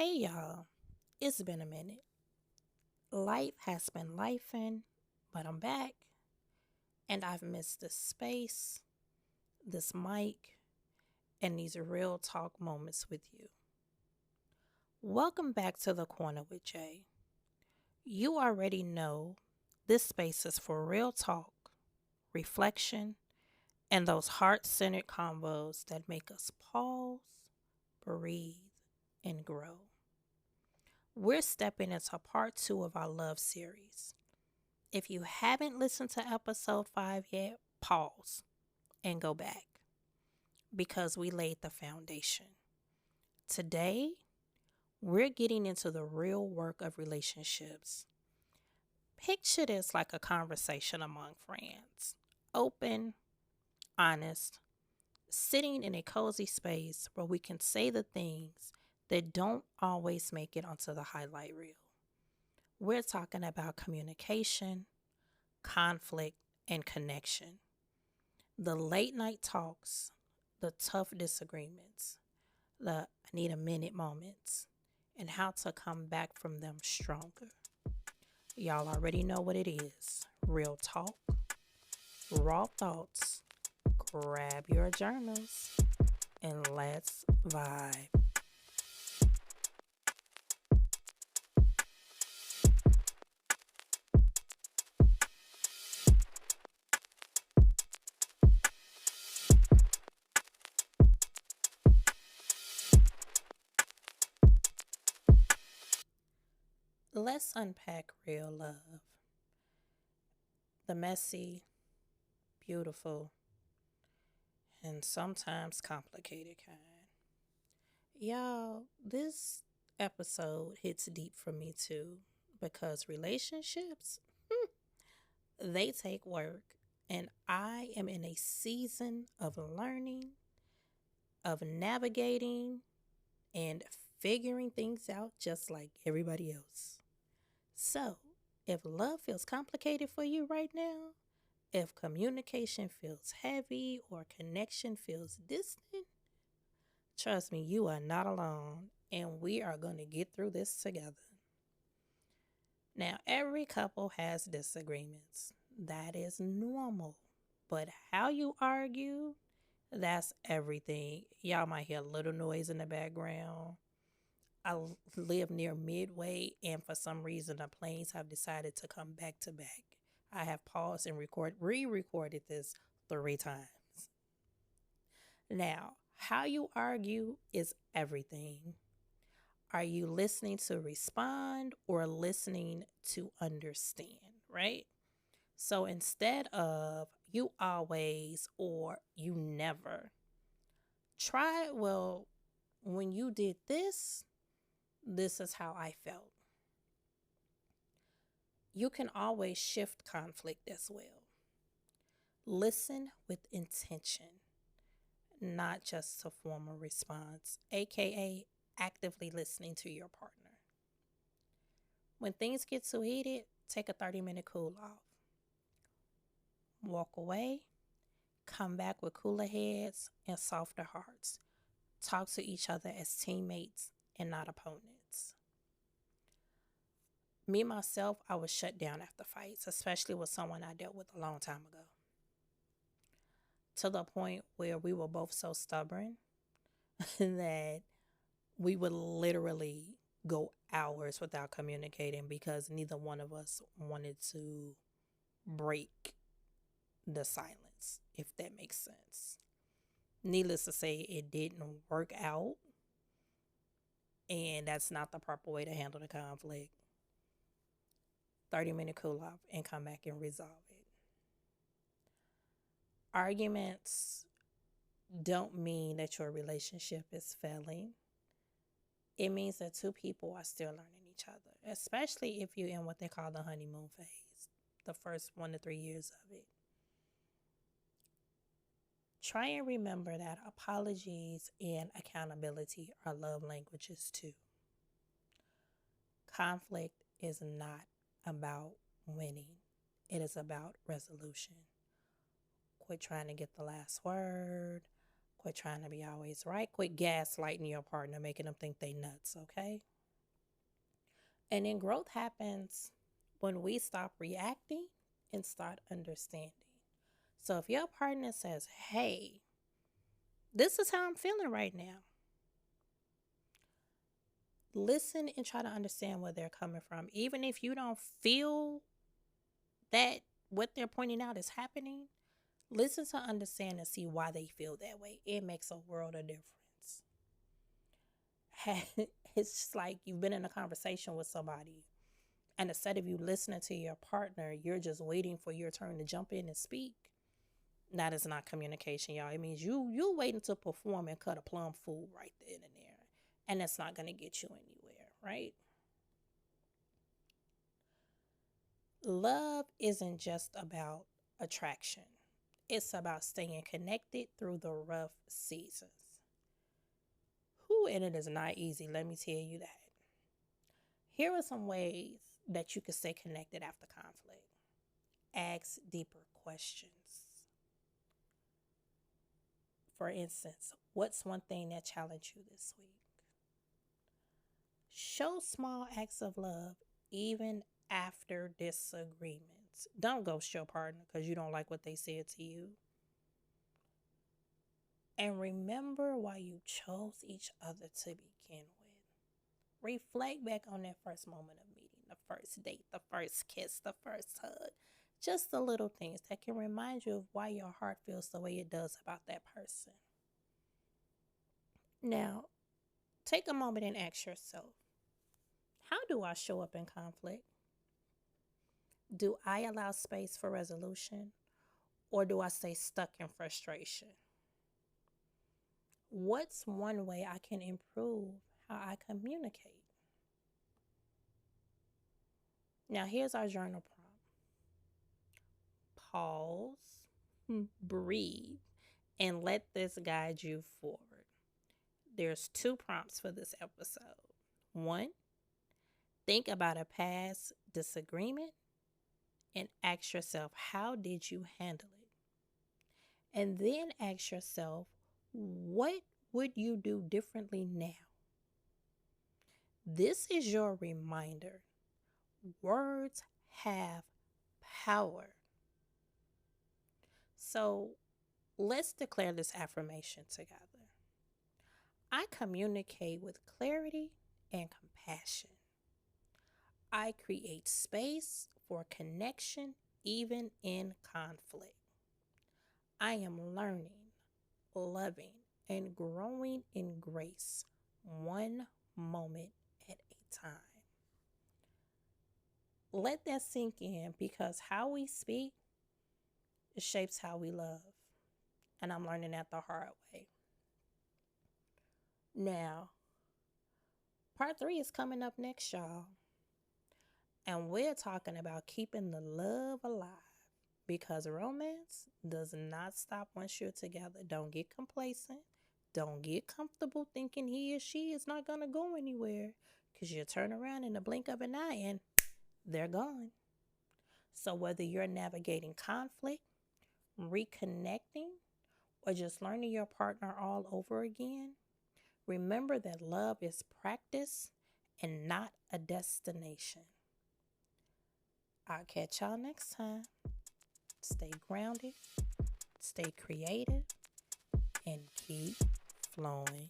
Hey y'all, it's been a minute. Life has been lifing, but I'm back and I've missed this space, this mic, and these real talk moments with you. Welcome back to the Corner with Jay. You already know this space is for real talk, reflection, and those heart centered combos that make us pause, breathe, and grow. We're stepping into part two of our love series. If you haven't listened to episode 5 yet, pause and go back because we laid the foundation. Today, we're getting into the real work of relationships. Picture this like a conversation among friends, open, honest, sitting in a cozy space where we can say the things that don't always make it onto the highlight reel. We're talking about communication, conflict, and connection. The late night talks, the tough disagreements, the I need a minute moments, and how to come back from them stronger. Y'all already know what it is. Real talk, raw thoughts. Grab your journals and let's vibe. Let's unpack real love. The messy, beautiful, and sometimes complicated kind. Y'all, this episode hits deep for me too because relationships, they take work. And I am in a season of learning, of navigating, and figuring things out just like everybody else. So, if love feels complicated for you right now, if communication feels heavy or connection feels distant, trust me, you are not alone, and we are going to get through this together. Now, every couple has disagreements. That is normal. But how you argue, that's everything. Y'all might hear a little noise in the background. I live near Midway, and for some reason, the planes have decided to come back to back. I have paused and re-recorded this 3 times. Now, how you argue is everything. Are you listening to respond or listening to understand, right? So instead of you always or you never, try, well, when you did this, this is how I felt. You can always shift conflict as well. Listen with intention, not just to form a response, aka actively listening to your partner. When things get too heated, take a 30-minute cool off. Walk away, come back with cooler heads and softer hearts. Talk to each other as teammates and not opponents. Me, myself, I was shut down after fights, especially with someone I dealt with a long time ago. To the point where we were both so stubborn that we would literally go hours without communicating because neither one of us wanted to break the silence, if that makes sense. Needless to say, it didn't work out, and that's not the proper way to handle the conflict. 30-minute cool off and come back and resolve it. Arguments don't mean that your relationship is failing. It means that two people are still learning each other, especially if you're in what they call the honeymoon phase, the first 1 to 3 years of it. Try and remember that apologies and accountability are love languages too. Conflict is not about winning. It is about resolution. Quit trying to get the last word. Quit trying to be always right. Quit gaslighting your partner, making them think they nuts, okay? And then growth happens when we stop reacting and start understanding. So if your partner says, hey, this is how I'm feeling right now, listen and try to understand where they're coming from. Even if you don't feel that what they're pointing out is happening, listen to understand and see why they feel that way. It makes a world of difference. It's just like you've been in a conversation with somebody, and instead of you listening to your partner, you're just waiting for your turn to jump in and speak. That is not communication, y'all. It means you're waiting to perform and cut a plum fool right then and there. And that's not going to get you anywhere, right? Love isn't just about attraction. It's about staying connected through the rough seasons. Whew, and it is not easy, let me tell you that. Here are some ways that you can stay connected after conflict. Ask deeper questions. For instance, what's one thing that challenged you this week? Show small acts of love even after disagreements. Don't ghost your partner because you don't like what they said to you. And remember why you chose each other to begin with. Reflect back on that first moment of meeting, the first date, the first kiss, the first hug. Just the little things that can remind you of why your heart feels the way it does about that person. Now, take a moment and ask yourself, how do I show up in conflict? Do I allow space for resolution, or do I stay stuck in frustration? What's one way I can improve how I communicate? Now, here's our journal prompt. Pause, breathe, and let this guide you forward. There's 2 prompts for this episode. 1, think about a past disagreement and ask yourself, how did you handle it? And then ask yourself, what would you do differently now? This is your reminder. Words have power. So let's declare this affirmation together. I communicate with clarity and compassion. I create space for connection even in conflict. I am learning, loving, and growing in grace, one moment at a time. Let that sink in, because how we speak, it shapes how we love. And I'm learning that the hard way. Now, part 3 is coming up next, y'all. And we're talking about keeping the love alive, because romance does not stop once you're together. Don't get complacent. Don't get comfortable thinking he or she is not going to go anywhere, because you turn around in the blink of an eye and they're gone. So whether you're navigating conflict, reconnecting, or just learning your partner all over again, remember that love is practice and not a destination. I'll catch y'all next time. Stay grounded, stay creative, and keep flowing.